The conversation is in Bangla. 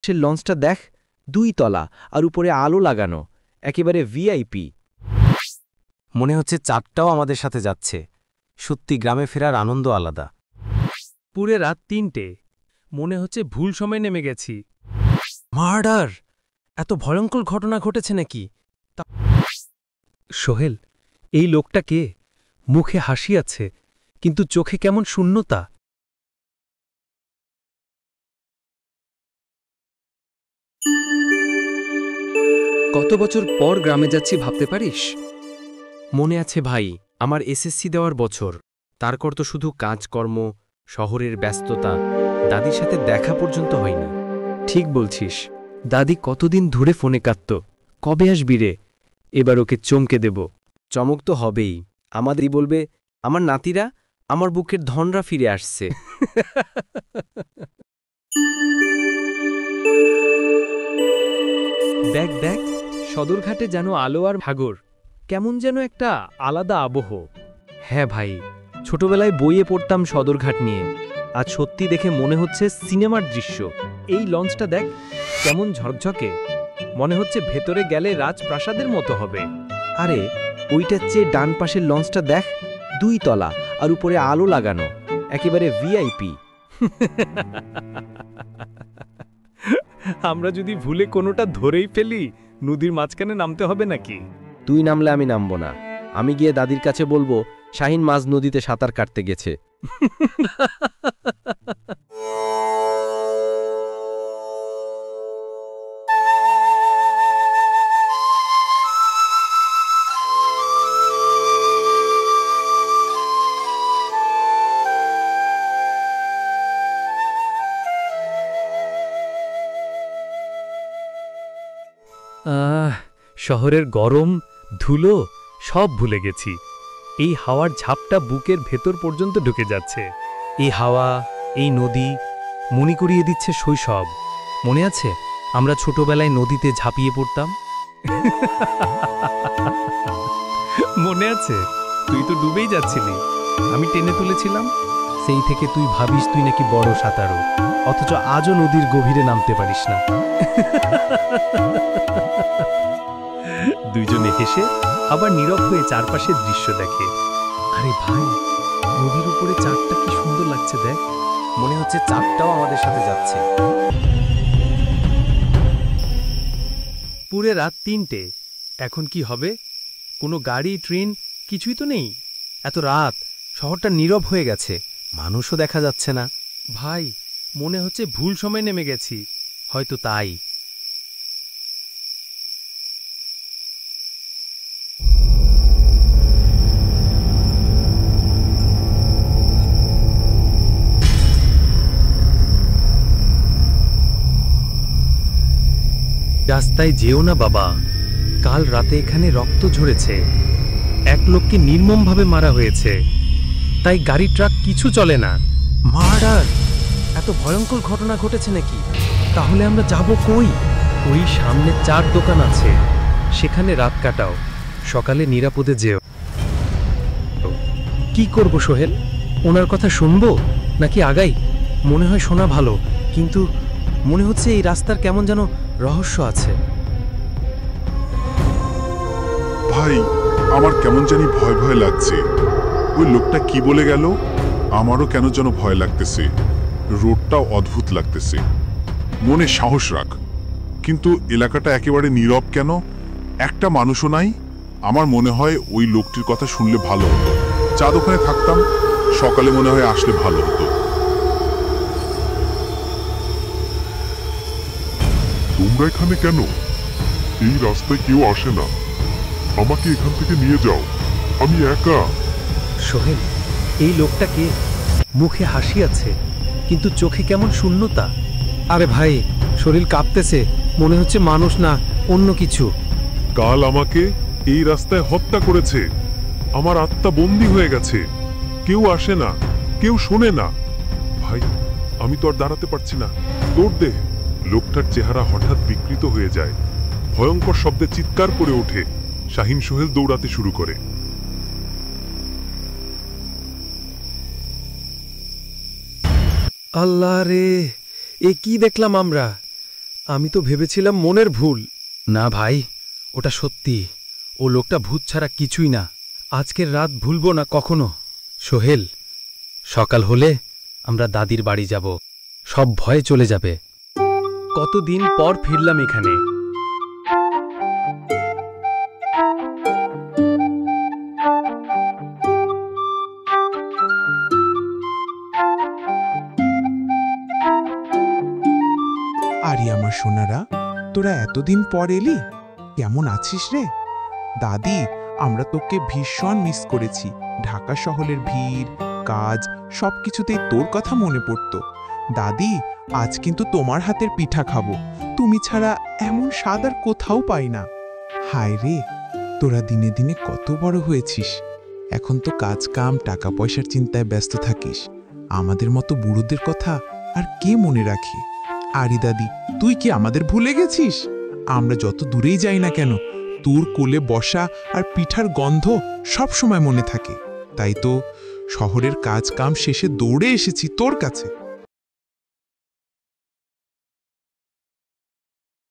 সে লঞ্চটা দেখ, 2 তলা আর উপরে আলো লাগানো, একেবারে ভিআইপি। মনে হচ্ছে চাঁদটাও আমাদের সাথে যাচ্ছে। সত্যি গ্রামে ফেরার আনন্দ আলাদা। পুরে রাত 3টে, মনে হচ্ছে ভুল সময় নেমে গেছি। মার্ডার! এত ভয়ঙ্কর ঘটনা ঘটেছে নাকি? সোহেল, এই লোকটা কে? মুখে হাসি আছে, কিন্তু চোখে কেমন শূন্যতা। কত বছর পর গ্রামে যাচ্ছি ভাবতে পারিস? মনে আছে ভাই, আমার এসএসসি দেওয়ার বছর। তারপর তো শুধু কাজকর্ম, শহরের ব্যস্ততা, দাদির সাথে দেখা পর্যন্ত হয়নি। ঠিক বলছিস, দাদি কতদিন ধরে ফোনে কাঁদত, কবে আসবি রে? এবার ওকে চমকে দেব। চমক তো হবেই। আমাদেরই বলবে, আমার নাতিরা, আমার বুকের ধনরা ফিরে আসছে। দেখ দেখ, সদরঘাটে যেন আলো আর ভাগর, কেমন যেন একটা আলাদা আবহ। হ্যাঁ ভাই, ছোটবেলায় বইয়ে পড়তাম সদরঘাট নিয়ে, আজ সত্যি দেখে মনে হচ্ছে সিনেমার দৃশ্য। এই লঞ্চটা দেখ, কেমন ঝকঝকে, মনে হচ্ছে ভেতরে গেলে রাজপ্রাসাদের মতো হবে। আরে ওইটার চেয়ে ডান পাশের লঞ্চটা দেখ, 2 তলা আর উপরে আলো লাগানো, একেবারে ভিআইপি। আমরা যদি ভুলে কোনোটা ধরেই ফেলি, নদীর মাঝখানে নামতে হবে নাকি? তুই নামলে আমি নামব না। আমি গিয়ে দাদির কাছে বলবো শাহিন মাঝ নদীতে সাঁতার কাটতে গেছে। শহরের গরম, ধুলো সব ভুলে গেছি। এই হাওয়ার ঝাপটা বুকের ভেতর পর্যন্ত ঢুকে যাচ্ছে। এই হাওয়া, এই নদী মনে করিয়ে দিচ্ছে শৈশব। মনে আছে আমরা ছোটবেলায় নদীতে ঝাঁপিয়ে পড়তাম? মনে আছে, তুই তো ডুবেই যাচ্ছিলি, আমি টেনে তুলেছিলাম। সেই থেকে তুই ভাবিস তুই নাকি বড় সাঁতারু, অথচ আজও নদীর গভীরে নামতে পারিস না। দুইজনে হেসে আবার নীরব হয়ে চারপাশের দৃশ্য দেখে। আরে ভাই, নদীর উপরে চাঁদটা কি সুন্দর লাগছে দেখ। মনে হচ্ছে চাঁদটাও আমাদের সাথে যাচ্ছে। পুরে রাত 3টে, এখন কি হবে? কোনো গাড়ি, ট্রেন কিছুই তো নেই। এত রাত, শহরটা নীরব হয়ে গেছে, মানুষও দেখা যাচ্ছে না। ভাই, মনে হচ্ছে ভুল সময় নেমে গেছি, হয়তো তাই। রাস্তায় যেও না বাবা, কাল রাতে এখানে রক্ত ঝরেছে, এক লোককে নির্মমভাবে মারা হয়েছে, তাই গাড়ি ট্রাক কিছু চলে না। মার্ডার! এত ভয়ঙ্কর ঘটনা ঘটেছে নাকি? তাহলে আমরা যাব কই? ওই সামনে 4 দোকান আছে, সেখানে রাত কাটাও, সকালে নিরাপদে যেও। কি করব সোহেল? ওনার কথা শুনবো নাকি আগাই? মনে হয় শোনা ভালো, কিন্তু মনে হচ্ছে এই রাস্তার কেমন যেন রহস্য আছে। ভাই, আমার কেমন জানি ভয় ভয় লাগছে। ওই লোকটা কি বলে গেল? আমারও কেন যেন ভয় লাগতেছে। রোডটাও অদ্ভুত লাগতেছে। মনে সাহস রাখ, কিন্তু এলাকাটা একেবারে নীরব কেন? একটা মানুষও নাই। আমার মনে হয় ওই লোকটির কথা শুনলে ভালো হতো। চা দোকানে থাকতাম, সকালে মনে হয় আসলে ভালো হতো। তোমরা এখানে কেন? এই রাস্তায় কেউ আসে না। আমাকে এখান থেকে নিয়ে যাও, আমি একা। সোহেল, এই লোকটা কে? মুখে হাসি আছে, কিন্তু চোখে কেমন শূন্যতা। আরে ভাই, শরীর কাঁপতেছে, মনে হচ্ছে মানুষ না অন্য কিছু। কাল আমাকে এই রাস্তায় হত্যা করেছে। আমার আত্মা বন্দী হয়ে গেছে। কেউ আসে না, কেউ শোনে না। ভাই, আমি তো আর দাঁড়াতে পারছি না। দৌড় দে। লোকটার চেহারা হঠাৎ বিকৃত হয়ে যায়, ভয়ঙ্কর শব্দে চিৎকার করে ওঠে। শাহিন সোহেল দৌড়াতে শুরু করে। আল্লাহ রে, এ কি দেখলাম আমরা? আমি তো ভেবেছিলাম মনের ভুল। না ভাই, ওটা সত্যি। ও লোকটা ভূত ছাড়া কিছুই না। আজকের রাত ভুলবো না কখনো। সোহেল, সকাল হলে আমরা দাদির বাড়ি যাব, সব ভয় চলে যাবে। কতদিন পর ফিরলাম এখানে। আরে আমার সোনারা, তোরা এতদিন পর এলি, কেমন আছিস রে? দাদি, আমরা তোকে ভীষণ মিস করেছি। ঢাকা শহরের ভিড়, কাজ, সবকিছুতেই তোর কথা মনে পড়তো। দাদি, আজ কিন্তু তোমার হাতের পিঠা খাবো। তুমি ছাড়া এমন স্বাদ আর কোথাও পাই না। হায় রে, তোরা দিনে দিনে কত বড় হয়েছিস। এখন তো কাজ কাম, টাকা পয়সার চিন্তায় ব্যস্ত থাকিস। আমাদের মতো বুড়োদের কথা আর কে মনে রাখে? আরে দাদি, তুই কি আমাদের ভুলে গেছিস? আমরা যত দূরেই যাই না কেন, তোর কোলে বসা আর পিঠার গন্ধ সব সময় মনে থাকে। তাই তো শহরের কাজ কাম শেষে দৌড়ে এসেছি তোর কাছে।